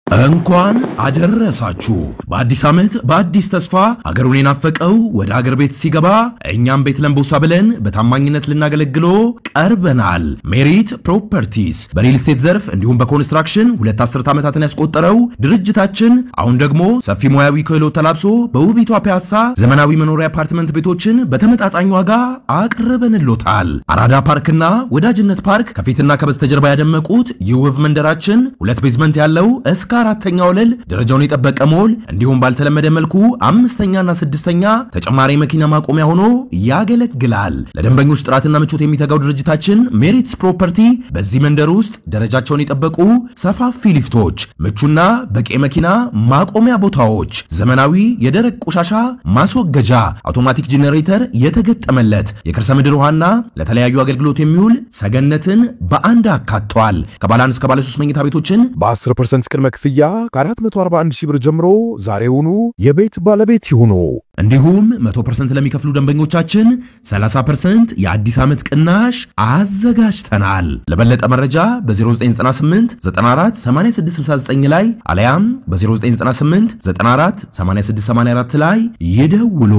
እንኳን አደረሳችሁ በአዲስ ዓመት በአዲስ ተስፋ ሀገሩን የናፈቀው ወደ ሀገር ቤት ሲገባ እኛም ቤት ለምቦሳ ብለን በታማኝነት ልናገለግሎ ቀርበናል። ሜሪት ፕሮፐርቲስ በሪል ስቴት ዘርፍ እንዲሁም በኮንስትራክሽን 2 ዓመታትን ያስቆጠረው ድርጅታችን አሁን ደግሞ ሰፊ ሙያዊ ክህሎት ተላብሶ በውቢቷ ፒያሳ ዘመናዊ መኖሪያ አፓርትመንት ቤቶችን በተመጣጣኝ ዋጋ አቅርበንሎታል። አራዳ ፓርክና ወዳጅነት ፓርክ ከፊትና ከበስተጀርባ ያደመቁት የውብ መንደራችን 2 ቤዝመንት ያለው እስከ 4ኛ ወለል ደረጃውን የጠበቀ ሞል እንዲሁም ባልተለመደ መልኩ 5ኛና 6ኛ ተጨማሪ መኪና ማቆሚያ ሆኖ ያገለግላል። ለደንበኞች ጥራትና ምቾት የሚተጋው ድርጅታችን ሜሪትስ ፕሮፐርቲ በዚህ መንደር ውስጥ ደረጃቸውን የጠበቁ ሰፋፊ ሊፍቶች፣ ምቹና በቂ መኪና ማቆሚያ ቦታዎች፣ ዘመናዊ የደረቅ ቆሻሻ ማስወገጃ፣ አውቶማቲክ ጄኔሬተር የተገጠመለት የከርሰ ምድር ውሃና ለተለያዩ አገልግሎት የሚውል ሰገነትን በአንድ አካቷል። ከባለ 1 እስከ ባለ 3 መኝታ ቤቶችን በ10% ቅድመ ክፍያ ከ441 ሺህ ብር ጀምሮ ዛሬውኑ የቤት ባለቤት ይሁኑ። እንዲሁም 100% ለሚከፍሉ ደንበኞቻችን 30% የአዲስ ዓመት ቅናሽ አዘጋጅተናል። ለበለጠ መረጃ በ0998 94 8669 ላይ አለያም በ0998 94 8684 ላይ ይደውሉ።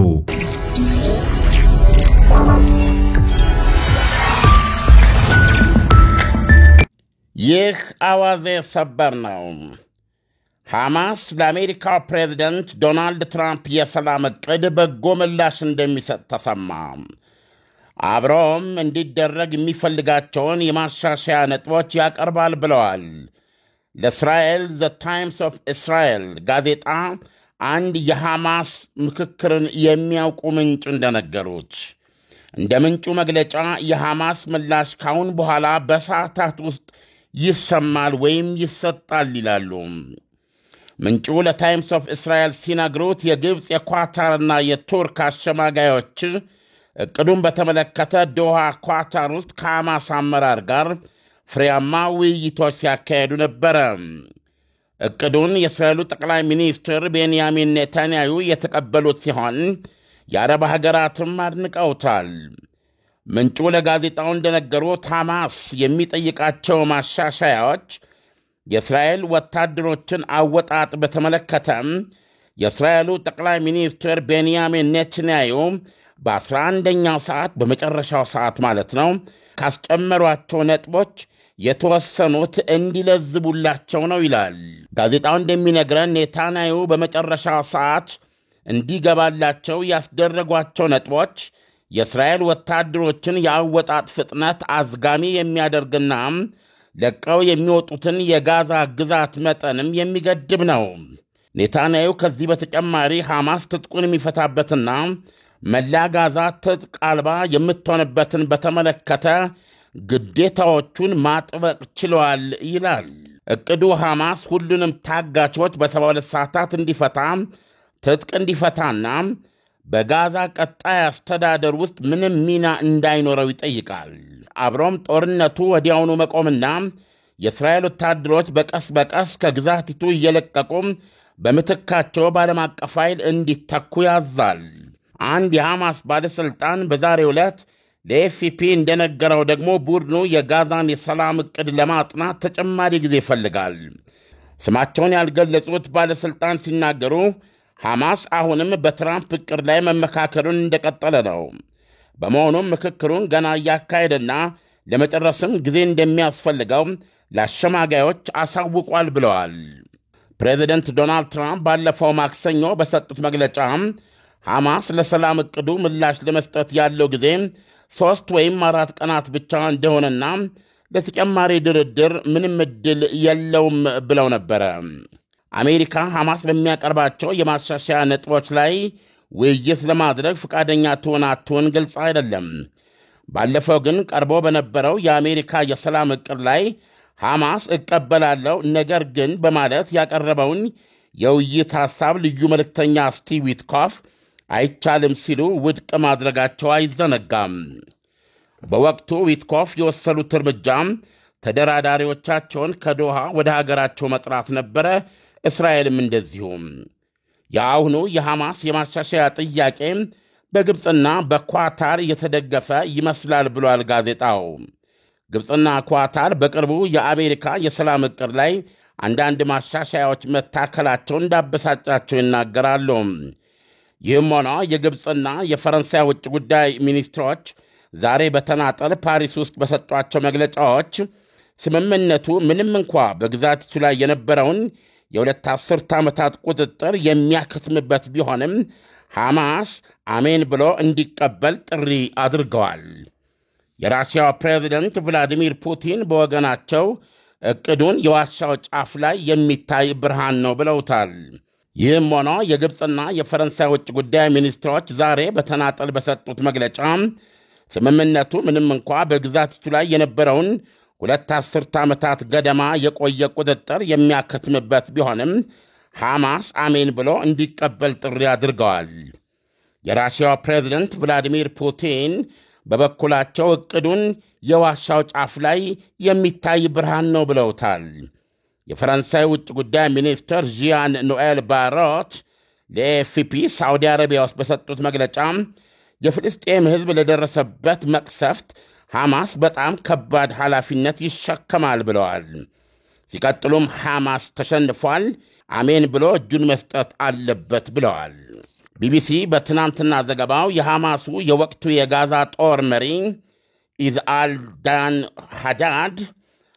ይህ አዋዜ ሰበር ነው። ሐማስ ለአሜሪካው ፕሬዝደንት ዶናልድ ትራምፕ የሰላም ዕቅድ በጎ ምላሽ እንደሚሰጥ ተሰማ። አብሮም እንዲደረግ የሚፈልጋቸውን የማሻሻያ ነጥቦች ያቀርባል ብለዋል። ለእስራኤል ዘ ታይምስ ኦፍ እስራኤል ጋዜጣ አንድ የሐማስ ምክክርን የሚያውቁ ምንጭ እንደነገሩት እንደ ምንጩ መግለጫ የሐማስ ምላሽ ካሁን በኋላ በሰዓታት ውስጥ ይሰማል ወይም ይሰጣል ይላሉ። ምንጩ ለታይምስ ኦፍ እስራኤል ሲነግሩት የግብፅ የኳታርና የቱርክ አሸማጋዮች ዕቅዱን በተመለከተ ዶሃ ኳታር ውስጥ ከሐማስ አመራር ጋር ፍሬያማ ውይይቶች ሲያካሄዱ ነበረ። ዕቅዱን የእስራኤሉ ጠቅላይ ሚኒስትር ቤንያሚን ኔታንያሁ የተቀበሉት ሲሆን የአረብ ሀገራትም አድንቀውታል። ምንጩ ለጋዜጣው እንደነገሩት ሐማስ የሚጠይቃቸው ማሻሻያዎች የእስራኤል ወታደሮችን አወጣጥ በተመለከተም የእስራኤሉ ጠቅላይ ሚኒስትር ቤንያሚን ኔታንያሁ በ11ኛው ሰዓት በመጨረሻው ሰዓት ማለት ነው ካስጨመሯቸው ነጥቦች የተወሰኑት እንዲለዝቡላቸው ነው ይላል። ጋዜጣው እንደሚነግረን ኔታንያሁ በመጨረሻው ሰዓት እንዲገባላቸው ያስደረጓቸው ነጥቦች የእስራኤል ወታደሮችን የአወጣጥ ፍጥነት አዝጋሚ የሚያደርግና ለቀው የሚወጡትን የጋዛ ግዛት መጠንም የሚገድብ ነው። ኔታንያሁ ከዚህ በተጨማሪ ሐማስ ትጥቁን የሚፈታበትና መላ ጋዛ ትጥቅ አልባ የምትሆንበትን በተመለከተ ግዴታዎቹን ማጥበቅ ችለዋል ይላል። ዕቅዱ ሐማስ ሁሉንም ታጋቾች በ72 ሰዓታት እንዲፈታ፣ ትጥቅ እንዲፈታና በጋዛ ቀጣይ አስተዳደር ውስጥ ምንም ሚና እንዳይኖረው ይጠይቃል። አብሮም ጦርነቱ ወዲያውኑ መቆምና የእስራኤል ወታደሮች በቀስ በቀስ ከግዛቲቱ እየለቀቁ በምትካቸው በዓለም አቀፍ ኃይል እንዲተኩ ያዛል። አንድ የሐማስ ባለሥልጣን በዛሬው ዕለት ለኤፍፒ እንደነገረው ደግሞ ቡድኑ የጋዛን የሰላም ዕቅድ ለማጥናት ተጨማሪ ጊዜ ይፈልጋል። ስማቸውን ያልገለጹት ባለሥልጣን ሲናገሩ ሐማስ አሁንም በትራምፕ ዕቅድ ላይ መመካከሩን እንደቀጠለ ነው። በመሆኑም ምክክሩን ገና እያካሄደና ለመጨረስም ጊዜ እንደሚያስፈልገው ለአሸማጋዮች አሳውቋል ብለዋል። ፕሬዚደንት ዶናልድ ትራምፕ ባለፈው ማክሰኞ በሰጡት መግለጫ ሐማስ ለሰላም ዕቅዱ ምላሽ ለመስጠት ያለው ጊዜ 3 ወይም 4 ቀናት ብቻ እንደሆነና ለተጨማሪ ድርድር ምንም ዕድል የለውም ብለው ነበረ። አሜሪካ ሐማስ በሚያቀርባቸው የማሻሻያ ነጥቦች ላይ ውይይት ለማድረግ ፈቃደኛ ትሆን አትሆን ግልጽ አይደለም። ባለፈው ግን ቀርቦ በነበረው የአሜሪካ የሰላም ዕቅድ ላይ ሐማስ እቀበላለሁ ነገር ግን በማለት ያቀረበውን የውይይት ሐሳብ ልዩ መልእክተኛ ስቲቭ ዊትኮፍ አይቻልም ሲሉ ውድቅ ማድረጋቸው አይዘነጋም። በወቅቱ ዊትኮፍ የወሰዱት እርምጃም ተደራዳሪዎቻቸውን ከዶሃ ወደ ሀገራቸው መጥራት ነበረ። እስራኤልም እንደዚሁም። የአሁኑ የሐማስ የማሻሻያ ጥያቄ በግብፅና በኳታር የተደገፈ ይመስላል ብሏል ጋዜጣው። ግብፅና ኳታር በቅርቡ የአሜሪካ የሰላም ዕቅድ ላይ አንዳንድ ማሻሻያዎች መታከላቸው እንዳበሳጫቸው ይናገራሉ። ይህም ሆኖ የግብፅና የፈረንሳይ ውጭ ጉዳይ ሚኒስትሮች ዛሬ በተናጠል ፓሪስ ውስጥ በሰጧቸው መግለጫዎች ስምምነቱ ምንም እንኳ በግዛቲቱ ላይ የነበረውን የሁለት አስርት ዓመታት ቁጥጥር የሚያከትምበት ቢሆንም ሐማስ አሜን ብሎ እንዲቀበል ጥሪ አድርገዋል። የራሽያው ፕሬዚደንት ቭላዲሚር ፑቲን በወገናቸው ዕቅዱን የዋሻው ጫፍ ላይ የሚታይ ብርሃን ነው ብለውታል። ይህም ሆኖ የግብፅና የፈረንሳይ ውጭ ጉዳይ ሚኒስትሮች ዛሬ በተናጠል በሰጡት መግለጫ ስምምነቱ ምንም እንኳ በግዛቲቱ ላይ የነበረውን ሁለት አስርት ዓመታት ገደማ የቆየ ቁጥጥር የሚያከትምበት ቢሆንም ሐማስ አሜን ብሎ እንዲቀበል ጥሪ አድርገዋል። የራሽያው ፕሬዚደንት ቭላዲሚር ፑቲን በበኩላቸው ዕቅዱን የዋሻው ጫፍ ላይ የሚታይ ብርሃን ነው ብለውታል። የፈረንሳይ ውጭ ጉዳይ ሚኒስትር ዢያን ኖኤል ባሮት ለኤፍፒ ሳዑዲ አረቢያ ውስጥ በሰጡት መግለጫ የፍልስጤም ሕዝብ ለደረሰበት መቅሰፍት ሐማስ በጣም ከባድ ኃላፊነት ይሸከማል ብለዋል። ሲቀጥሉም ሐማስ ተሸንፏል፣ አሜን ብሎ እጁን መስጠት አለበት ብለዋል። ቢቢሲ በትናንትና ዘገባው የሐማሱ የወቅቱ የጋዛ ጦር መሪ ኢዝአል ዳን ሐዳድ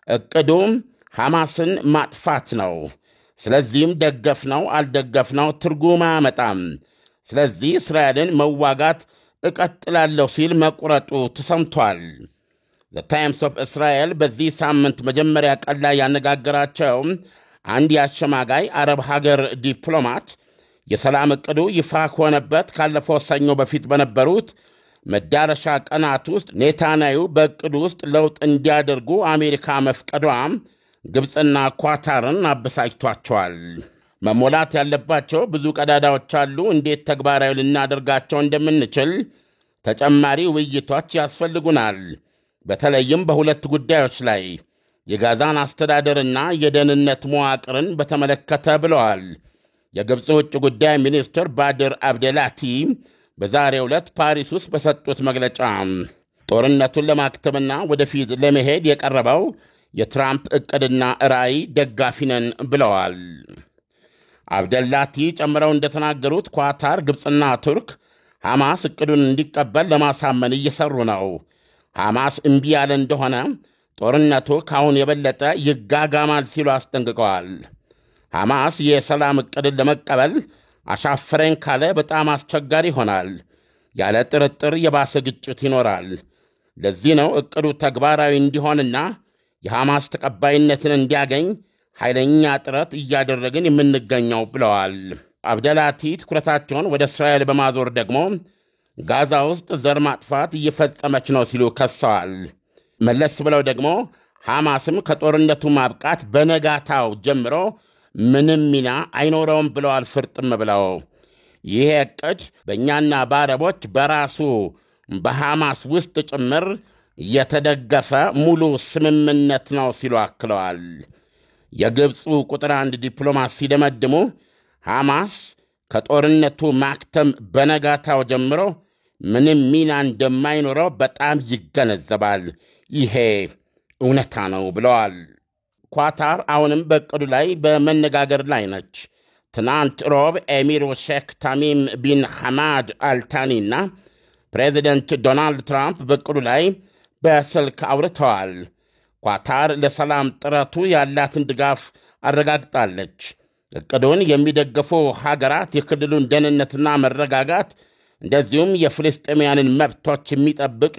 ዕቅዱም ሐማስን ማጥፋት ነው፣ ስለዚህም ደገፍነው አልደገፍነው ትርጉም አያመጣም፣ ስለዚህ እስራኤልን መዋጋት እቀጥላለሁ ሲል መቁረጡ ተሰምቷል። ዘ ታይምስ ኦፍ እስራኤል በዚህ ሳምንት መጀመሪያ ቀን ላይ ያነጋገራቸው አንድ የአሸማጋይ አረብ ሀገር ዲፕሎማት የሰላም ዕቅዱ ይፋ ከሆነበት ካለፈው ሰኞ በፊት በነበሩት መዳረሻ ቀናት ውስጥ ኔታንያሁ በዕቅዱ ውስጥ ለውጥ እንዲያደርጉ አሜሪካ መፍቀዷ ግብፅና ኳታርን አበሳጭቷቸዋል። መሞላት ያለባቸው ብዙ ቀዳዳዎች አሉ፣ እንዴት ተግባራዊ ልናደርጋቸው እንደምንችል ተጨማሪ ውይይቶች ያስፈልጉናል፣ በተለይም በሁለት ጉዳዮች ላይ የጋዛን አስተዳደርና የደህንነት መዋቅርን በተመለከተ ብለዋል። የግብፅ ውጭ ጉዳይ ሚኒስትር ባድር አብደላቲ በዛሬው ዕለት ፓሪስ ውስጥ በሰጡት መግለጫ ጦርነቱን ለማክተምና ወደፊት ለመሄድ የቀረበው የትራምፕ ዕቅድና ራዕይ ደጋፊ ነን ብለዋል። አብደላቲ ጨምረው እንደተናገሩት ኳታር፣ ግብፅና ቱርክ ሐማስ ዕቅዱን እንዲቀበል ለማሳመን እየሠሩ ነው። ሐማስ እምቢ ያለ እንደሆነ ጦርነቱ ካሁን የበለጠ ይጋጋማል ሲሉ አስጠንቅቀዋል። ሐማስ የሰላም ዕቅድን ለመቀበል አሻፈረኝ ካለ በጣም አስቸጋሪ ይሆናል። ያለ ጥርጥር የባሰ ግጭት ይኖራል። ለዚህ ነው ዕቅዱ ተግባራዊ እንዲሆንና የሐማስ ተቀባይነትን እንዲያገኝ ኃይለኛ ጥረት እያደረግን የምንገኘው ብለዋል። አብደላቲ ትኩረታቸውን ወደ እስራኤል በማዞር ደግሞ ጋዛ ውስጥ ዘር ማጥፋት እየፈጸመች ነው ሲሉ ከሰዋል። መለስ ብለው ደግሞ ሐማስም ከጦርነቱ ማብቃት በነጋታው ጀምሮ ምንም ሚና አይኖረውም ብለዋል። ፍርጥም ብለው ይሄ ዕቅድ በእኛና በአረቦች በራሱ በሐማስ ውስጥ ጭምር የተደገፈ ሙሉ ስምምነት ነው ሲሉ አክለዋል። የግብፁ ቁጥር አንድ ዲፕሎማት ሲደመድሙ ሐማስ ከጦርነቱ ማክተም በነጋታው ጀምሮ ምንም ሚና እንደማይኖረው በጣም ይገነዘባል። ይሄ እውነታ ነው ብለዋል። ኳታር አሁንም በዕቅዱ ላይ በመነጋገር ላይ ነች። ትናንት ሮብ ኤሚሩ ሼክ ታሚም ቢን ሐማድ አልታኒና ፕሬዚደንት ዶናልድ ትራምፕ በዕቅዱ ላይ በስልክ አውርተዋል። ኳታር ለሰላም ጥረቱ ያላትን ድጋፍ አረጋግጣለች። ዕቅዱን የሚደግፉ ሀገራት የክልሉን ደህንነትና መረጋጋት እንደዚሁም የፍልስጤማውያንን መብቶች የሚጠብቅ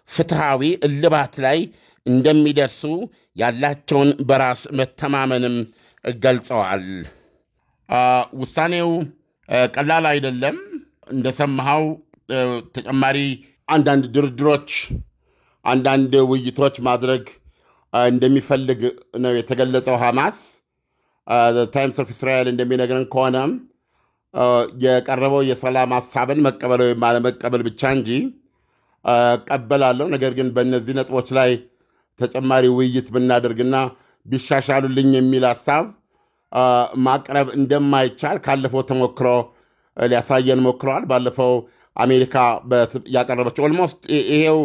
ፍትሐዊ እልባት ላይ እንደሚደርሱ ያላቸውን በራስ መተማመንም ገልጸዋል። ውሳኔው ቀላል አይደለም። እንደሰማኸው ተጨማሪ አንዳንድ ድርድሮች፣ አንዳንድ ውይይቶች ማድረግ እንደሚፈልግ ነው የተገለጸው። ሐማስ ታይምስ ኦፍ እስራኤል እንደሚነግረን ከሆነ የቀረበው የሰላም ሐሳብን መቀበል ወይም አለመቀበል ብቻ እንጂ ቀበላለሁ፣ ነገር ግን በእነዚህ ነጥቦች ላይ ተጨማሪ ውይይት ብናደርግና ቢሻሻሉልኝ የሚል ሐሳብ ማቅረብ እንደማይቻል ካለፈው ተሞክሮ ሊያሳየን ሞክረዋል። ባለፈው አሜሪካ ያቀረበችው ኦልሞስት ይሄው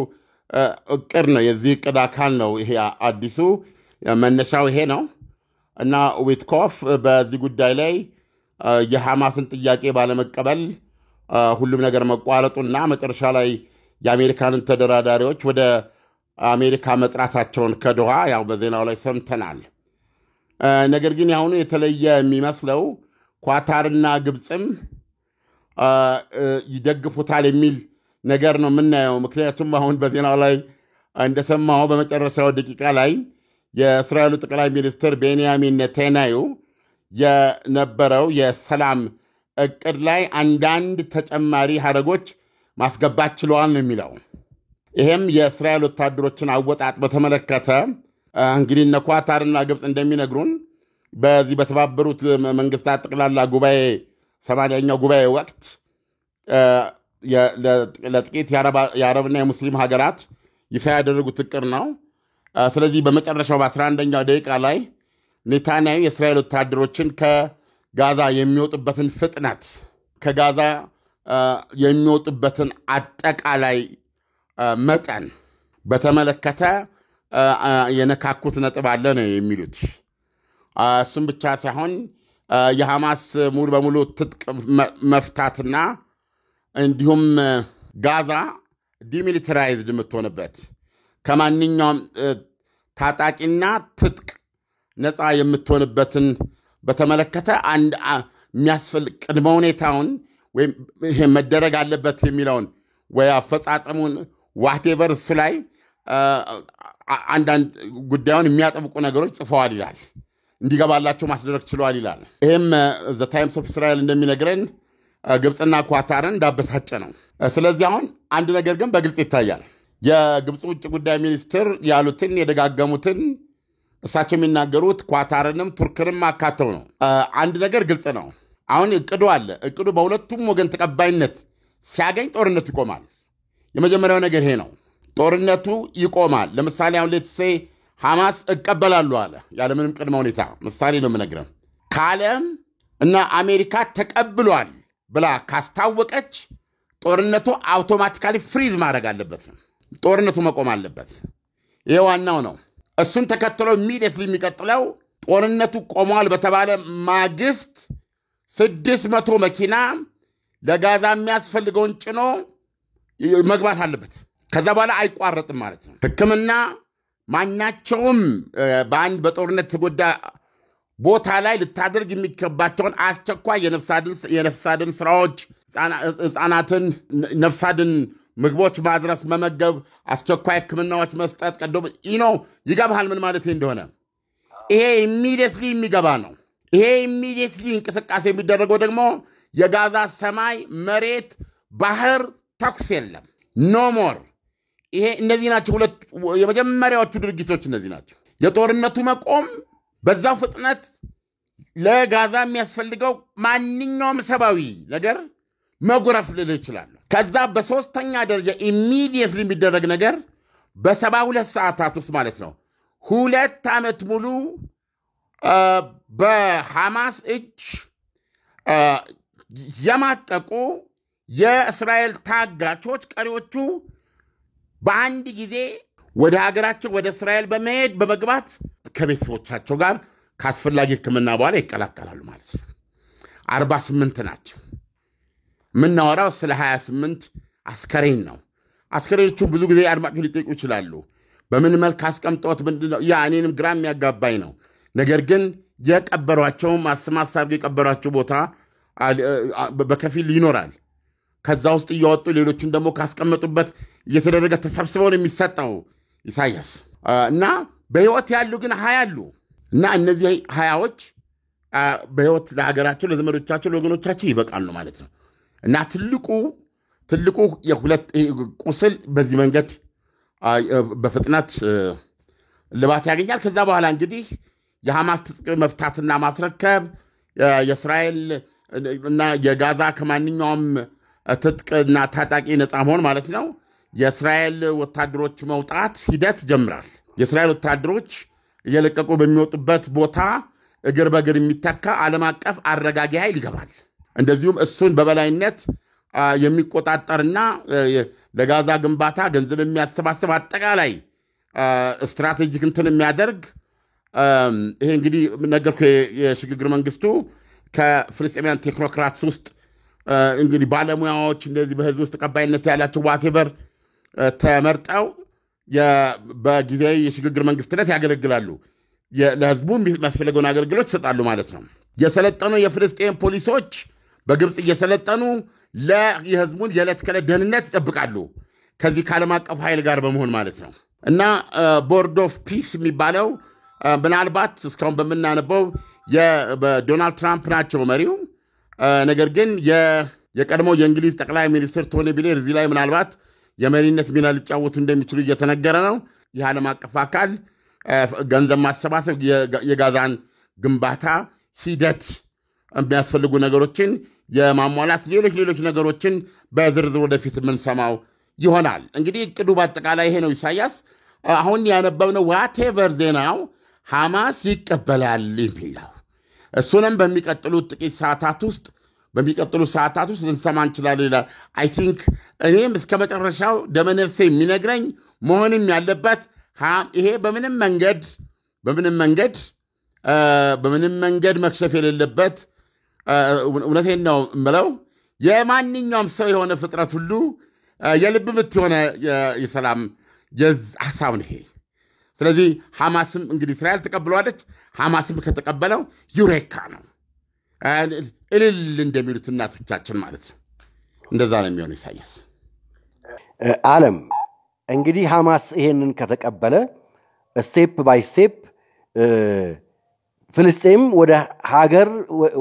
እቅድ ነው፣ የዚህ እቅድ አካል ነው። ይሄ አዲሱ መነሻው ይሄ ነው። እና ዊትኮፍ በዚህ ጉዳይ ላይ የሐማስን ጥያቄ ባለመቀበል ሁሉም ነገር መቋረጡና መጨረሻ ላይ የአሜሪካንን ተደራዳሪዎች ወደ አሜሪካ መጥራታቸውን ከዶሃ ያው በዜናው ላይ ሰምተናል። ነገር ግን ያሁኑ የተለየ የሚመስለው ኳታርና ግብፅም ይደግፉታል የሚል ነገር ነው የምናየው። ምክንያቱም አሁን በዜናው ላይ እንደሰማው በመጨረሻው ደቂቃ ላይ የእስራኤሉ ጠቅላይ ሚኒስትር ቤንያሚን ኔታንያሁ የነበረው የሰላም እቅድ ላይ አንዳንድ ተጨማሪ ሀረጎች ማስገባት ችለዋል ነው የሚለው። ይሄም የእስራኤል ወታደሮችን አወጣጥ በተመለከተ እንግዲህ እነ ኳታርና ግብፅ እንደሚነግሩን በዚህ በተባበሩት መንግስታት ጠቅላላ ጉባኤ 80ኛው ጉባኤ ወቅት ለጥቂት የአረብና የሙስሊም ሀገራት ይፋ ያደረጉት እቅድ ነው። ስለዚህ በመጨረሻው በ11ኛው ደቂቃ ላይ ኔታንያሁ የእስራኤል ወታደሮችን ከጋዛ የሚወጡበትን ፍጥነት ከጋዛ የሚወጡበትን አጠቃላይ መጠን በተመለከተ የነካኩት ነጥብ አለ ነው የሚሉት። እሱም ብቻ ሳይሆን የሐማስ ሙሉ በሙሉ ትጥቅ መፍታትና እንዲሁም ጋዛ ዲሚሊታራይዝድ የምትሆንበት ከማንኛውም ታጣቂና ትጥቅ ነፃ የምትሆንበትን በተመለከተ አንድ የሚያስፈልግ ቅድመ ሁኔታውን ወይም ይሄ መደረግ አለበት የሚለውን ወይ አፈጻጸሙን ዋቴቨር እሱ ላይ አንዳንድ ጉዳዩን የሚያጠብቁ ነገሮች ጽፈዋል ይላል። እንዲገባላቸው ማስደረግ ችለዋል ይላል። ይህም ዘ ታይምስ ኦፍ እስራኤል እንደሚነግረን ግብፅና ኳታርን እንዳበሳጨ ነው። ስለዚህ አሁን አንድ ነገር ግን በግልጽ ይታያል። የግብፅ ውጭ ጉዳይ ሚኒስትር ያሉትን የደጋገሙትን እሳቸው የሚናገሩት ኳታርንም ቱርክንም አካተው ነው። አንድ ነገር ግልጽ ነው። አሁን እቅዱ አለ። እቅዱ በሁለቱም ወገን ተቀባይነት ሲያገኝ ጦርነቱ ይቆማል። የመጀመሪያው ነገር ይሄ ነው። ጦርነቱ ይቆማል። ለምሳሌ አሁን ሌትሴ ሐማስ እቀበላሉ አለ ያለምንም ቅድመ ሁኔታ። ምሳሌ ነው የምነግረው። ከዓለም እና አሜሪካ ተቀብሏል ብላ ካስታወቀች ጦርነቱ አውቶማቲካሊ ፍሪዝ ማድረግ አለበት ነው። ጦርነቱ መቆም አለበት። ይሄ ዋናው ነው። እሱን ተከትሎ ኢሚዲየትሊ የሚቀጥለው ጦርነቱ ቆሟል በተባለ ማግስት 600 መኪና ለጋዛ የሚያስፈልገውን ጭኖ መግባት አለበት። ከዛ በኋላ አይቋረጥም ማለት ነው። ሕክምና ማናቸውም በአንድ በጦርነት ተጎዳ ቦታ ላይ ልታደርግ የሚገባቸውን አስቸኳይ የነፍስ አድን ስራዎች፣ ሕፃናትን ነፍስ አድን ምግቦች ማድረስ፣ መመገብ፣ አስቸኳይ ሕክምናዎች መስጠት ቀዶ ይገባሃል ምን ማለት እንደሆነ። ይሄ ኢሚዲየትሊ የሚገባ ነው። ይሄ ኢሚዲየትሊ እንቅስቃሴ የሚደረገው ደግሞ የጋዛ ሰማይ፣ መሬት፣ ባህር ተኩስ የለም። ኖ ሞር። ይሄ እነዚህ ናቸው ሁለት የመጀመሪያዎቹ ድርጊቶች እነዚህ ናቸው። የጦርነቱ መቆም፣ በዛው ፍጥነት ለጋዛ የሚያስፈልገው ማንኛውም ሰብአዊ ነገር መጉረፍ ልል ይችላል። ከዛ በሶስተኛ ደረጃ ኢሚዲየትሊ የሚደረግ ነገር በ72 ሰዓታት ውስጥ ማለት ነው 2 ዓመት ሙሉ በሐማስ እጅ የማጠቁ የእስራኤል ታጋቾች ቀሪዎቹ በአንድ ጊዜ ወደ ሀገራቸው ወደ እስራኤል በመግባት ከቤተሰቦቻቸው ጋር ከአስፈላጊ ሕክምና በኋላ ይቀላቀላሉ ማለት ነው። 48 ናቸው። የምናወራው ስለ 28 አስከሬን ነው። አስከሬኖቹን ብዙ ጊዜ አድማጮች ሊጠይቁ ይችላሉ። በምን መልክ አስቀምጠውት ምንድነው? ያ እኔንም ግራ የሚያጋባኝ ነው። ነገር ግን የቀበሯቸውም አስማሳብ የቀበሯቸው ቦታ በከፊል ይኖራል። ከዛ ውስጥ እያወጡ ሌሎችን ደግሞ ካስቀመጡበት እየተደረገ ተሰብስበው ነው የሚሰጠው ኢሳያስ እና በህይወት ያሉ ግን 20 አሉ እና እነዚህ 20ዎች በህይወት ለሀገራቸው፣ ለዘመዶቻቸው፣ ለወገኖቻቸው ይበቃሉ ማለት ነው። እና ትልቁ የሁለት ቁስል በዚህ መንገድ በፍጥነት ልባት ያገኛል። ከዛ በኋላ እንግዲህ የሐማስ ትጥቅ መፍታትና ማስረከብ፣ የእስራኤል እና የጋዛ ከማንኛውም ትጥቅና ታጣቂ ነፃ መሆን ማለት ነው። የእስራኤል ወታደሮች መውጣት ሂደት ጀምራል። የእስራኤል ወታደሮች እየለቀቁ በሚወጡበት ቦታ እግር በእግር የሚተካ ዓለም አቀፍ አረጋጊ ኃይል ይገባል። እንደዚሁም እሱን በበላይነት የሚቆጣጠርና ለጋዛ ግንባታ ገንዘብ የሚያሰባስብ አጠቃላይ ስትራቴጂክ እንትን የሚያደርግ ይሄ እንግዲህ ነገርኩ የሽግግር መንግስቱ ከፍልስጤማውያን ቴክኖክራትስ ውስጥ እንግዲህ ባለሙያዎች እንደዚህ በህዝብ ውስጥ ተቀባይነት ያላቸው ዋቴቨር ተመርጠው በጊዜያዊ የሽግግር መንግስትነት ያገለግላሉ። ለህዝቡ የሚያስፈልገውን አገልግሎት ይሰጣሉ ማለት ነው። የሰለጠኑ የፍልስጤም ፖሊሶች በግብፅ እየሰለጠኑ የህዝቡን የዕለት ከዕለት ደህንነት ይጠብቃሉ ከዚህ ከዓለም አቀፍ ኃይል ጋር በመሆን ማለት ነው። እና ቦርድ ኦፍ ፒስ የሚባለው ምናልባት እስካሁን በምናነበው በዶናልድ ትራምፕ ናቸው መሪው። ነገር ግን የቀድሞው የእንግሊዝ ጠቅላይ ሚኒስትር ቶኒ ብሌር እዚህ ላይ ምናልባት የመሪነት ሚና ሊጫወቱ እንደሚችሉ እየተነገረ ነው። የዓለም አቀፍ አካል ገንዘብ ማሰባሰብ፣ የጋዛን ግንባታ ሂደት የሚያስፈልጉ ነገሮችን የማሟላት ሌሎች ነገሮችን በዝርዝር ወደፊት የምንሰማው ይሆናል። እንግዲህ እቅዱ በአጠቃላይ ይሄ ነው። ኢሳያስ አሁን ያነበብነው ዋቴቨር ዜናው ሐማስ ይቀበላል የሚል ነው። እሱንም በሚቀጥሉት ጥቂት ሰዓታት ውስጥ ልንሰማ እንችላለን ይላል። አይ ቲንክ እኔም እስከ መጨረሻው ደመነፍሴ የሚነግረኝ መሆንም ያለበት ይሄ በምንም መንገድ መክሸፍ የሌለበት እውነቴን ነው የምለው የማንኛውም ሰው የሆነ ፍጥረት ሁሉ የልብ ምት የሆነ የሰላም ሐሳብ ነው ይሄ። ስለዚህ ሐማስም እንግዲህ እስራኤል ተቀብለዋለች። ሐማስም ከተቀበለው ዩሬካ ነው እልል እንደሚሉት እናቶቻችን ማለት ነው። እንደዛ ነው የሚሆነው። ኢሳያስ ዓለም እንግዲህ ሐማስ ይሄንን ከተቀበለ ስቴፕ ባይ ስቴፕ ፍልስጤም ወደ ሀገር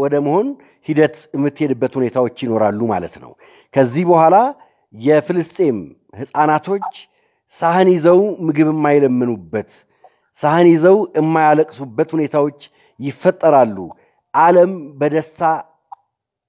ወደ መሆን ሂደት የምትሄድበት ሁኔታዎች ይኖራሉ ማለት ነው። ከዚህ በኋላ የፍልስጤም ሕፃናቶች ሳህን ይዘው ምግብ የማይለምኑበት፣ ሳህን ይዘው የማያለቅሱበት ሁኔታዎች ይፈጠራሉ። ዓለም በደስታ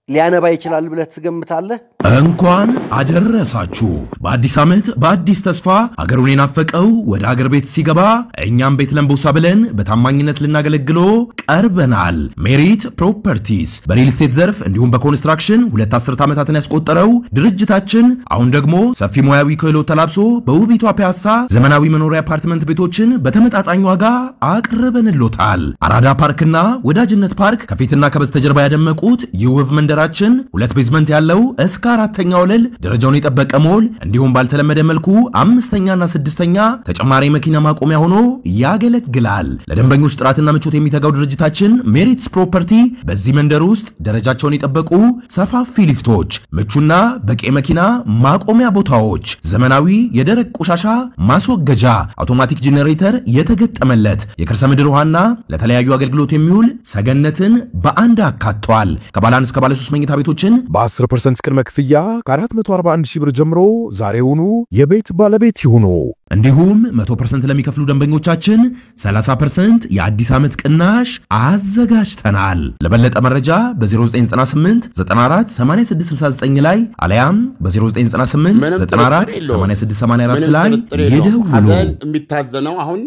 ሊያነባ ይችላል ብለህ ትገምታለህ? እንኳን አደረሳችሁ። በአዲስ ዓመት በአዲስ ተስፋ አገሩን የናፈቀው ወደ አገር ቤት ሲገባ እኛም ቤት ለምቦሳ ብለን በታማኝነት ልናገለግሎ ቀርበናል። ሜሪት ፕሮፐርቲስ በሪል ስቴት ዘርፍ እንዲሁም በኮንስትራክሽን 2 አስርት ዓመታትን ያስቆጠረው ድርጅታችን አሁን ደግሞ ሰፊ ሙያዊ ክህሎት ተላብሶ በውቢቷ ፒያሳ ዘመናዊ መኖሪያ አፓርትመንት ቤቶችን በተመጣጣኝ ዋጋ አቅርበንሎታል። አራዳ ፓርክና ወዳጅነት ፓርክ ከፊትና ከበስተጀርባ ያደመቁት የውብ መንደራችን 2 ቤዝመንት ያለው እስከ 4ኛ ወለል ደረጃውን የጠበቀ ሞል እንዲሁም ባልተለመደ መልኩ 5ኛና 6ኛ ተጨማሪ መኪና ማቆሚያ ሆኖ ያገለግላል። ለደንበኞች ጥራትና ምቾት የሚተጋው ድርጅታችን ሜሪትስ ፕሮፐርቲ በዚህ መንደር ውስጥ ደረጃቸውን የጠበቁ ሰፋፊ ሊፍቶች፣ ምቹና በቂ መኪና ማቆሚያ ቦታዎች፣ ዘመናዊ የደረቅ ቆሻሻ ማስወገጃ፣ አውቶማቲክ ጄኔሬተር የተገጠመለት የከርሰ ምድር ውሃና ለተለያዩ አገልግሎት የሚውል ሰገነትን በአንድ አካቷል። ከባለ 1 እስከ ባለ 3 መኝታ ቤቶችን በ10% ቅድመ ክፍያ ከ441 ሺህ ብር ጀምሮ ዛሬውኑ የቤት ባለቤት ይሁኑ። እንዲሁም 100% ለሚከፍሉ ደንበኞቻችን 30% የአዲስ ዓመት ቅናሽ አዘጋጅተናል። ለበለጠ መረጃ በ0998 94 8669 ላይ አለያም በ0998 94 8684 ላይ ይደውሉ። ሐዘን የሚታዘነው አሁን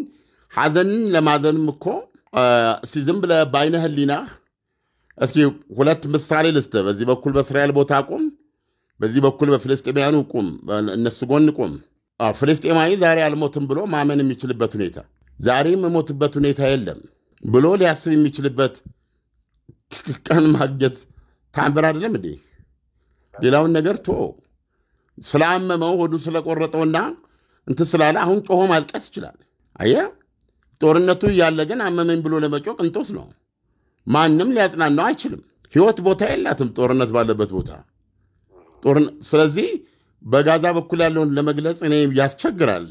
ሐዘንን ለማዘንም እኮ እስቲ ዝም ብለህ በዓይነ ህሊናህ እስኪ 2 ምሳሌ ልስጥህ። በዚህ በኩል በእስራኤል ቦታ ቁም፣ በዚህ በኩል በፍልስጤማውያኑ ቁም፣ እነሱ ጎን ቁም። ፍልስጤማዊ ዛሬ አልሞትም ብሎ ማመን የሚችልበት ሁኔታ፣ ዛሬም የሞትበት ሁኔታ የለም ብሎ ሊያስብ የሚችልበት ቀን ማግኘት ታምር አይደለም እንዴ? ሌላውን ነገር ስላመመው ሆዱ ስለቆረጠውና እንትን ስላለ አሁን ጮሆ ማልቀስ ይችላል። አየህ፣ ጦርነቱ እያለ ግን አመመኝ ብሎ ለመጮህ ቅንጦት ነው። ማንም ሊያጽናናው አይችልም። ህይወት ቦታ የላትም ጦርነት ባለበት ቦታ። ስለዚህ በጋዛ በኩል ያለውን ለመግለጽ እኔ ያስቸግራል፣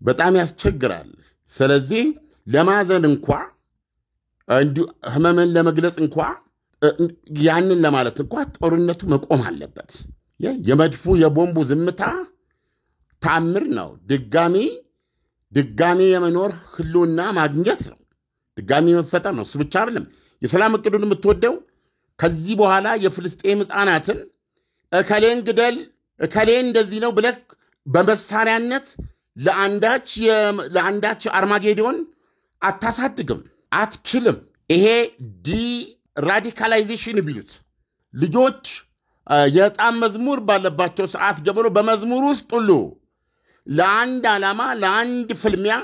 በጣም ያስቸግራል። ስለዚህ ለማዘን እንኳ እንዲሁ ህመምን ለመግለጽ እንኳ ያንን ለማለት እንኳ ጦርነቱ መቆም አለበት። የመድፉ የቦምቡ ዝምታ ታምር ነው። ድጋሚ የመኖር ህልውና ማግኘት ነው። ድጋሚ መፈጠር ነው። እሱ ብቻ አይደለም። የሰላም እቅዱን የምትወደው ከዚህ በኋላ የፍልስጤም ሕፃናትን እከሌን ግደል እከሌን እንደዚህ ነው ብለህ በመሳሪያነት ለአንዳች አርማጌዶን አታሳድግም፣ አትችልም። ይሄ ራዲካላይዜሽን ቢሉት ልጆች የዕጣን መዝሙር ባለባቸው ሰዓት ጀምሮ በመዝሙር ውስጥ ሁሉ ለአንድ ዓላማ ለአንድ ፍልሚያ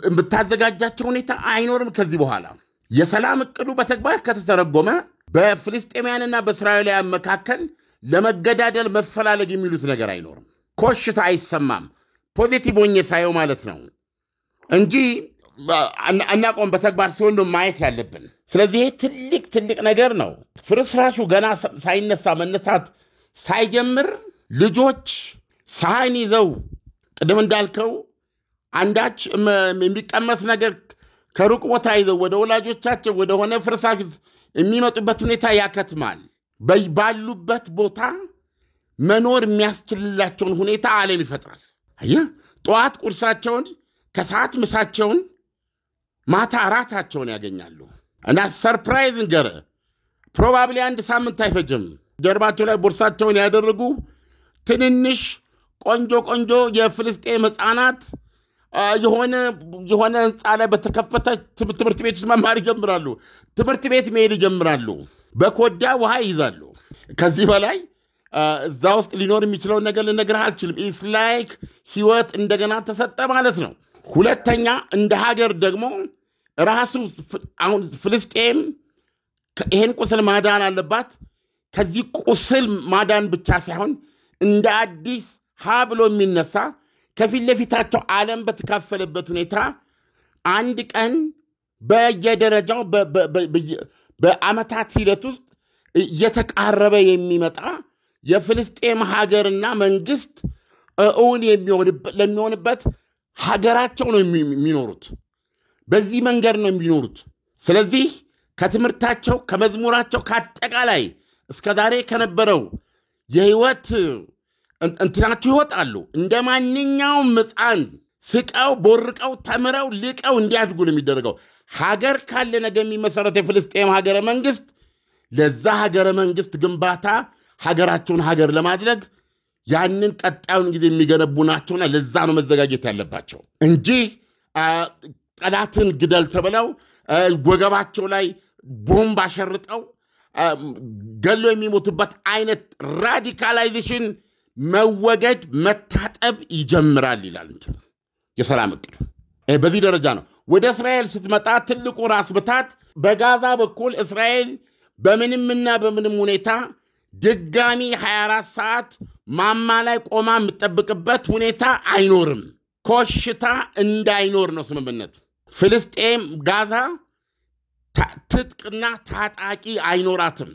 የምታዘጋጃቸው ሁኔታ አይኖርም። ከዚህ በኋላ የሰላም እቅዱ በተግባር ከተተረጎመ በፍልስጤማውያንና በእስራኤላውያን መካከል ለመገዳደል መፈላለግ የሚሉት ነገር አይኖርም። ኮሽታ አይሰማም። ፖዚቲቭ ሆኜ ሳየው ማለት ነው እንጂ አናቆም በተግባር ሲሆን ነው ማየት ያለብን። ስለዚህ ትልቅ ነገር ነው። ፍርስራሹ ገና ሳይነሳ መነሳት ሳይጀምር ልጆች ሳህን ይዘው ቅድም እንዳልከው አንዳች የሚቀመስ ነገር ከሩቅ ቦታ ይዘው ወደ ወላጆቻቸው ወደ ሆነ ፍርስራሽ የሚመጡበት ሁኔታ ያከትማል። ባሉበት ቦታ መኖር የሚያስችልላቸውን ሁኔታ ዓለም ይፈጥራል። አየህ፣ ጠዋት ቁርሳቸውን፣ ከሰዓት ምሳቸውን፣ ማታ እራታቸውን ያገኛሉ። እና ሰርፕራይዝ እንገር ፕሮባብሊ አንድ ሳምንት አይፈጅም ጀርባቸው ላይ ቦርሳቸውን ያደረጉ ትንንሽ ቆንጆ የፍልስጤም ሕፃናት የሆነ ህንፃ ላይ በተከፈተ ትምህርት ቤት ውስጥ መማር ይጀምራሉ። ትምህርት ቤት መሄድ ይጀምራሉ። በኮዳ ውሃ ይይዛሉ። ከዚህ በላይ እዛ ውስጥ ሊኖር የሚችለውን ነገር ልነግርህ አልችልም። ኢትስ ላይክ ህይወት እንደገና ተሰጠ ማለት ነው። ሁለተኛ እንደ ሀገር ደግሞ ራሱ አሁን ፍልስጤም ይሄን ቁስል ማዳን አለባት። ከዚህ ቁስል ማዳን ብቻ ሳይሆን እንደ አዲስ ሀ ብሎ የሚነሳ ከፊት ለፊታቸው ዓለም በተካፈለበት ሁኔታ አንድ ቀን በየደረጃው በዓመታት ሂደት ውስጥ እየተቃረበ የሚመጣ የፍልስጤም ሀገርና መንግስት እውን ለሚሆንበት ሀገራቸው ነው የሚኖሩት። በዚህ መንገድ ነው የሚኖሩት። ስለዚህ ከትምህርታቸው፣ ከመዝሙራቸው፣ ከአጠቃላይ እስከዛሬ ከነበረው የህይወት እንትናቸው ይወጣሉ። እንደ ማንኛውም ሕፃን ስቀው ቦርቀው ተምረው ልቀው እንዲያድጉ ነው የሚደረገው። ሀገር ካለ ነገ የሚመሰረት የፍልስጤም ሀገረ መንግስት ለዛ ሀገረ መንግስት ግንባታ ሀገራቸውን ሀገር ለማድረግ ያንን ቀጣዩን ጊዜ የሚገነቡ ናቸውና ለዛ ነው መዘጋጀት ያለባቸው እንጂ ጠላትን ግደል ተብለው ወገባቸው ላይ ቦምብ አሸርጠው ገሎ የሚሞቱበት አይነት ራዲካላይዜሽን መወገድ መታጠብ ይጀምራል ይላል የሰላም እቅዱ። በዚህ ደረጃ ነው። ወደ እስራኤል ስትመጣ ትልቁ ራስ ብታት በጋዛ በኩል እስራኤል በምንምና በምንም ሁኔታ ድጋሚ 24 ሰዓት ማማ ላይ ቆማ የምትጠብቅበት ሁኔታ አይኖርም። ኮሽታ እንዳይኖር ነው ስምምነቱ። ፍልስጤም ጋዛ ትጥቅና ታጣቂ አይኖራትም።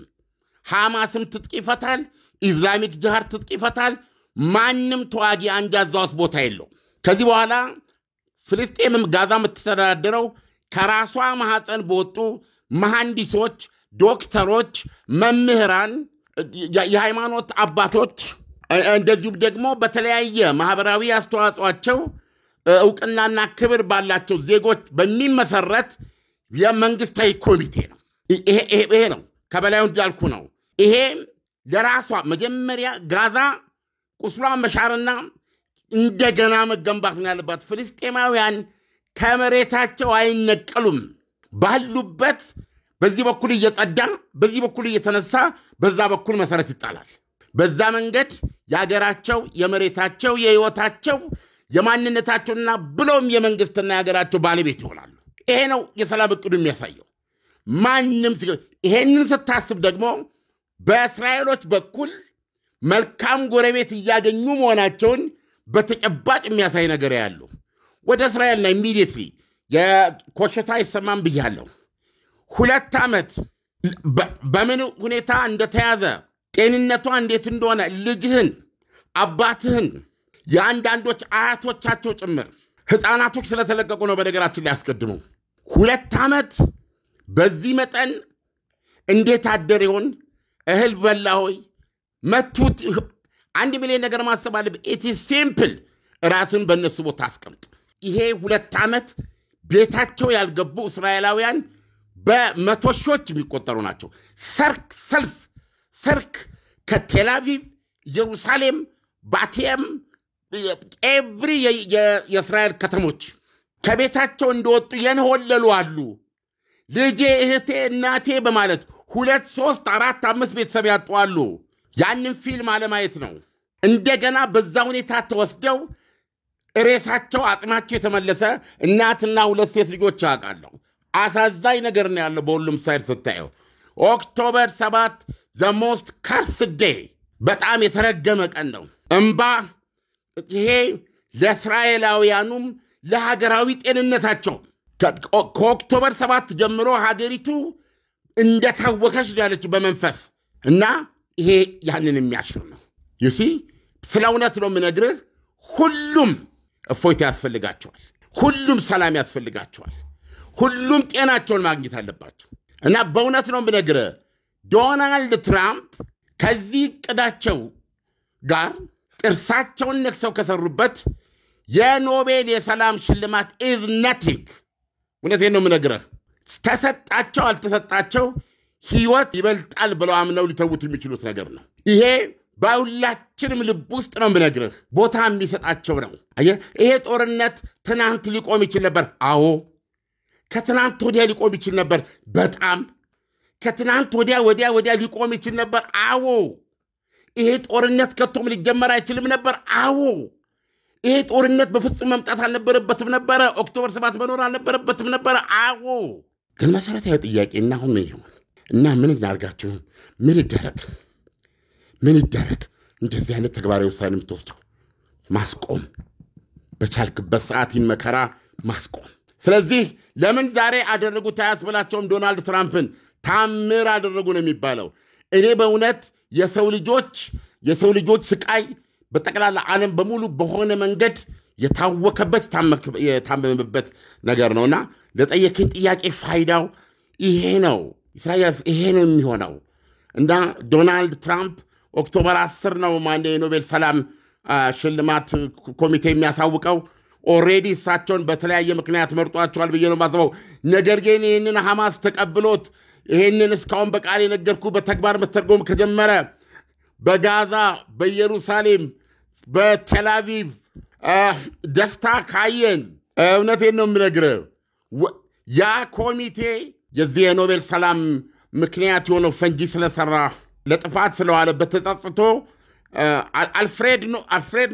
ሐማስም ትጥቅ ይፈታል፣ ኢስላሚክ ጅሃድ ትጥቅ ይፈታል። ማንም ተዋጊ አንጃ እዛ ውስጥ ቦታ የለው። ከዚህ በኋላ ፍልስጤምም ጋዛ የምትተዳደረው ከራሷ ማህፀን በወጡ መሐንዲሶች፣ ዶክተሮች፣ መምህራን፣ የሃይማኖት አባቶች እንደዚሁም ደግሞ በተለያየ ማህበራዊ አስተዋጽኦአቸው እውቅናና ክብር ባላቸው ዜጎች በሚመሰረት የመንግስታዊ ኮሚቴ ነው። ይሄ ነው ከበላዩ እንዳልኩ ነው። ይሄ ለራሷ መጀመሪያ ጋዛ ቁስሏን መሻርና እንደገና መገንባት ነው ያለባት። ፍልስጤማውያን ከመሬታቸው አይነቀሉም። ባሉበት በዚህ በኩል እየጸዳ በዚህ በኩል እየተነሳ በዛ በኩል መሰረት ይጣላል። በዛ መንገድ የሀገራቸው፣ የመሬታቸው፣ የህይወታቸው፣ የማንነታቸውና ብሎም የመንግስትና የሀገራቸው ባለቤት ይሆናሉ። ይሄ ነው የሰላም እቅዱ የሚያሳየው። ማንም ይሄንን ስታስብ ደግሞ በእስራኤሎች በኩል መልካም ጎረቤት እያገኙ መሆናቸውን በተጨባጭ የሚያሳይ ነገር ያለው ወደ እስራኤልና ኢሚዲየትሊ የኮሽታ ይሰማም ብያለሁ። 2 ዓመት በምን ሁኔታ እንደተያዘ ጤንነቷ እንዴት እንደሆነ ልጅህን፣ አባትህን፣ የአንዳንዶች አያቶቻቸው ጭምር ሕፃናቶች ስለተለቀቁ ነው። በነገራችን ላይ ያስቀድሙ 2 ዓመት በዚህ መጠን እንዴት አደር ይሆን? እህል በላ ሆይ መቱት። 1 ሚሊዮን ነገር ማሰብ አለብህ። ኢት ኢዝ ሲምፕል። ራስን በእነሱ ቦታ አስቀምጥ። ይሄ 2 ዓመት ቤታቸው ያልገቡ እስራኤላውያን በመቶ ሺዎች የሚቆጠሩ ናቸው። ሰርክ ከቴላቪቭ፣ ኢየሩሳሌም፣ ባቴም ኤቭሪ የእስራኤል ከተሞች ከቤታቸው እንደወጡ የንሆለሉ አሉ። ልጄ፣ እህቴ፣ እናቴ በማለት 2፣ 3፣ 4፣ 5 ቤተሰብ ያጧሉ። ያንን ፊልም አለማየት ነው። እንደገና በዛ ሁኔታ ተወስደው ሬሳቸው አጥማቸው የተመለሰ እናትና ሁለት ሴት ልጆች አውቃለሁ። አሳዛኝ ነገር ነው ያለው በሁሉም ሳይድ ስታየው። ኦክቶበር 7 the most cursed day በጣም የተረገመ ቀን ነው። እምባ ይሄ ለእስራኤላውያኑም ለሀገራዊ ጤንነታቸው ከኦክቶበር 7 ጀምሮ ሀገሪቱ እንደታወከች ያለች በመንፈስ እና ይሄ ያንን የሚያሽር ነው። ዩሲ ስለ እውነት ነው የምነግርህ። ሁሉም እፎይታ ያስፈልጋቸዋል። ሁሉም ሰላም ያስፈልጋቸዋል። ሁሉም ጤናቸውን ማግኘት አለባቸው እና በእውነት ነው የምነግርህ ዶናልድ ትራምፕ ከዚህ ዕቅዳቸው ጋር ጥርሳቸውን ነክሰው ከሰሩበት የኖቤል የሰላም ሽልማት is nothing። እውነቴን ነው የምነግርህ። ተሰጣቸው አልተሰጣቸው ሕይወት ይበልጣል ብለው አምነው ሊተውት የሚችሉት ነገር ነው። ይሄ በሁላችንም ልብ ውስጥ ነው የምነግርህ ቦታ የሚሰጣቸው ነው። ይሄ ጦርነት ትናንት ሊቆም ይችል ነበር። አዎ ከትናንት ወዲያ ሊቆም ይችል ነበር። በጣም ከትናንት ወዲያ ሊቆም ይችል ነበር። አዎ ይሄ ጦርነት ከቶም ሊጀመር አይችልም ነበር። አዎ ይሄ ጦርነት በፍጹም መምጣት አልነበረበትም ነበረ። ኦክቶበር 7 መኖር አልነበረበትም ነበረ። አዎ ግን መሰረታዊ ጥያቄ እና አሁን ምን ይሁን እና ምን እናርጋቸው? ምን ይደረግ? እንደዚህ አይነት ተግባራዊ ውሳኔ የምትወስደው ማስቆም በቻልክበት ሰዓት ይመከራ ማስቆም። ስለዚህ ለምን ዛሬ አደረጉት አያስብላቸውም? ዶናልድ ትራምፕን ታምር አደረጉ ነው የሚባለው። እኔ በእውነት የሰው ልጆች ስቃይ በጠቅላላ ዓለም በሙሉ በሆነ መንገድ የታወከበት የታመመበት ነገር ነውና ለጠየቀኝ ጥያቄ ፋይዳው ይሄ ነው። ኢሳያስ ይሄ ነው የሚሆነው እና ዶናልድ ትራምፕ ኦክቶበር 10 ነው ማንዴ የኖቤል ሰላም ሽልማት ኮሚቴ የሚያሳውቀው። ኦሬዲ እሳቸውን በተለያየ ምክንያት መርጧቸዋል ብዬ ነው ማስበው። ነገር ግን ይህንን ሐማስ ተቀብሎት ይህንን እስካሁን በቃል የነገርኩ በተግባር መተርጎም ከጀመረ በጋዛ፣ በኢየሩሳሌም፣ በቴላቪቭ ደስታ ካየን እውነቴን ነው የምነግርህ ያ ኮሚቴ የዚህ የኖቤል ሰላም ምክንያት የሆነው ፈንጂ ስለሰራ ለጥፋት ስለዋለበት ተጸጽቶ አልፍሬድ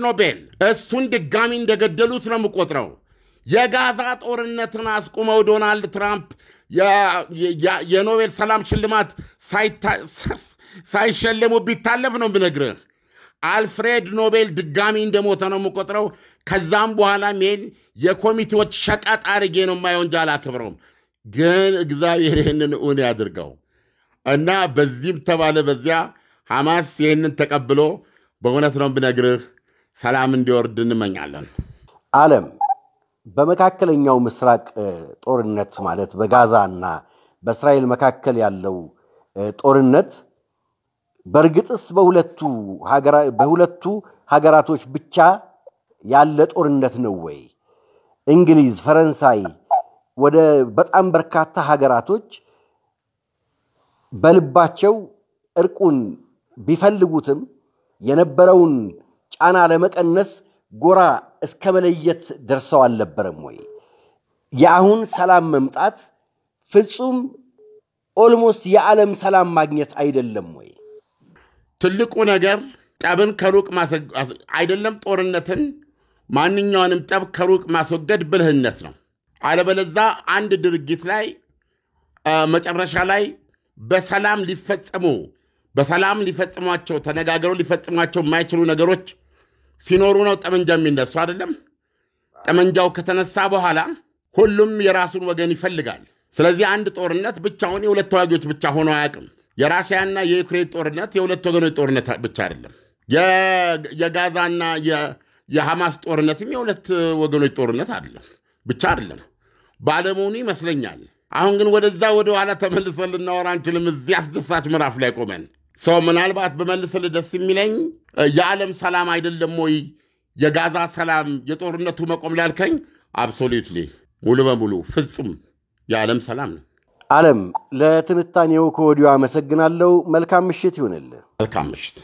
ኖቤል እሱን ድጋሚ እንደገደሉት ነው የምቆጥረው። የጋዛ ጦርነትን አስቁመው ዶናልድ ትራምፕ የኖቤል ሰላም ሽልማት ሳይሸለሙ ቢታለፍ ነው ብነግርህ አልፍሬድ ኖቤል ድጋሚ እንደሞተ ነው የምቆጥረው። ከዛም በኋላ ሜን የኮሚቴዎች ሸቀጥ አድርጌ ነው የማየው እንጂ አላከብረውም። ግን እግዚአብሔር ይህንን እውን ያድርገው እና በዚህም ተባለ በዚያ ሐማስ ይህንን ተቀብሎ በእውነት ነው ብነግርህ ሰላም እንዲወርድ እንመኛለን። ዓለም በመካከለኛው ምስራቅ ጦርነት ማለት በጋዛና በእስራኤል መካከል ያለው ጦርነት በርግጥስ በሁለቱ ሀገራቶች ብቻ ያለ ጦርነት ነው ወይ? እንግሊዝ፣ ፈረንሳይ ወደ በጣም በርካታ ሀገራቶች በልባቸው እርቁን ቢፈልጉትም የነበረውን ጫና ለመቀነስ ጎራ እስከ መለየት ደርሰው አልነበረም ወይ? የአሁን ሰላም መምጣት ፍጹም ኦልሞስት የዓለም ሰላም ማግኘት አይደለም ወይ? ትልቁ ነገር ጠብን ከሩቅ አይደለም ጦርነትን ማንኛውንም ጠብ ከሩቅ ማስወገድ ብልህነት ነው። አለበለዛ አንድ ድርጊት ላይ መጨረሻ ላይ በሰላም ሊፈጽሟቸው ተነጋግረው ሊፈጽሟቸው የማይችሉ ነገሮች ሲኖሩ ነው ጠመንጃ የሚነሱ አይደለም። ጠመንጃው ከተነሳ በኋላ ሁሉም የራሱን ወገን ይፈልጋል። ስለዚህ አንድ ጦርነት ብቻውን የሁለት ተዋጊዎች ብቻ ሆኖ አያውቅም። የራሽያና የዩክሬን ጦርነት የሁለት ወገኖች ጦርነት ብቻ አይደለም። የጋዛና የሐማስ ጦርነትም የሁለት ወገኖች ጦርነት አይደለም ብቻ አይደለም። ባለመሆኑ ይመስለኛል። አሁን ግን ወደዛ ወደ ኋላ ተመልሰን ልናወራ አንችልም። እዚህ አስደሳች ምዕራፍ ላይ ቆመን ሰው ምናልባት በመልስልህ ደስ የሚለኝ የዓለም ሰላም አይደለም ወይ የጋዛ ሰላም የጦርነቱ መቆም ላልከኝ አብሶሉትሊ ሙሉ በሙሉ ፍጹም የዓለም ሰላም ነው። ዓለም ለትንታኔው ከወዲሁ አመሰግናለሁ። መልካም ምሽት ይሁንልህ። መልካም ምሽት።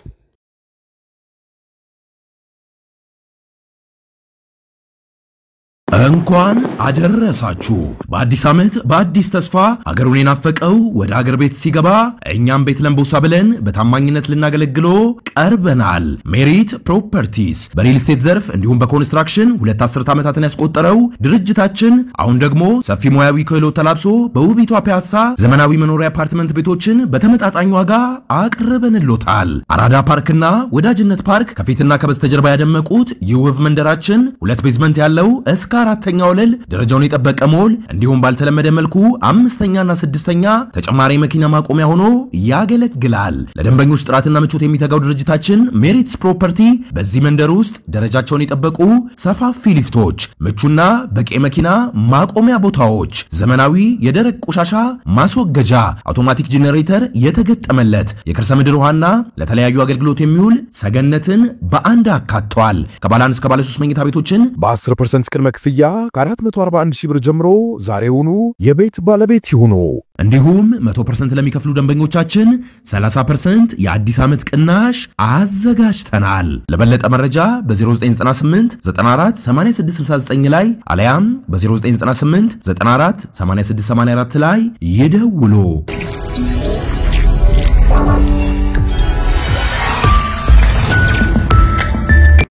እንኳን አደረሳችሁ። በአዲስ ዓመት በአዲስ ተስፋ ሀገሩን የናፈቀው ወደ ሀገር ቤት ሲገባ እኛም ቤት ለምቦሳ ብለን በታማኝነት ልናገለግሎ ቀርበናል። ሜሪት ፕሮፐርቲስ በሪል ስቴት ዘርፍ እንዲሁም በኮንስትራክሽን 2 አስርት ዓመታትን ያስቆጠረው ድርጅታችን አሁን ደግሞ ሰፊ ሙያዊ ክህሎት ተላብሶ በውቢቷ ፒያሳ ዘመናዊ መኖሪያ አፓርትመንት ቤቶችን በተመጣጣኝ ዋጋ አቅርበንሎታል። አራዳ ፓርክና ወዳጅነት ፓርክ ከፊትና ከበስተጀርባ ያደመቁት የውብ መንደራችን 2 ቤዝመንት ያለው እስከ 4ኛ ወለል ደረጃውን የጠበቀ ሞል እንዲሁም ባልተለመደ መልኩ 5ኛና 6ኛ ተጨማሪ መኪና ማቆሚያ ሆኖ ያገለግላል። ለደንበኞች ጥራትና ምቾት የሚተጋው ድርጅታችን ሜሪትስ ፕሮፐርቲ በዚህ መንደር ውስጥ ደረጃቸውን የጠበቁ ሰፋፊ ሊፍቶች፣ ምቹና በቂ መኪና ማቆሚያ ቦታዎች፣ ዘመናዊ የደረቅ ቆሻሻ ማስወገጃ፣ አውቶማቲክ ጄኔሬተር የተገጠመለት የከርሰ ምድር ውሃና ለተለያዩ አገልግሎት የሚውል ሰገነትን በአንድ አካቷል። ከባለ 1 እስከ ባለ 3 መኝታ ቤቶችን በ10% ቅድመ ክፍያ ከ441 ሺህ ብር ጀምሮ ዛሬውኑ የቤት ባለቤት ይሁኑ። እንዲሁም 100% ለሚከፍሉ ደንበኞቻችን 30% የአዲስ ዓመት ቅናሽ አዘጋጅተናል። ለበለጠ መረጃ በ0998 94 8669 ላይ አለያም በ0998 94 8684 ላይ ይደውሉ።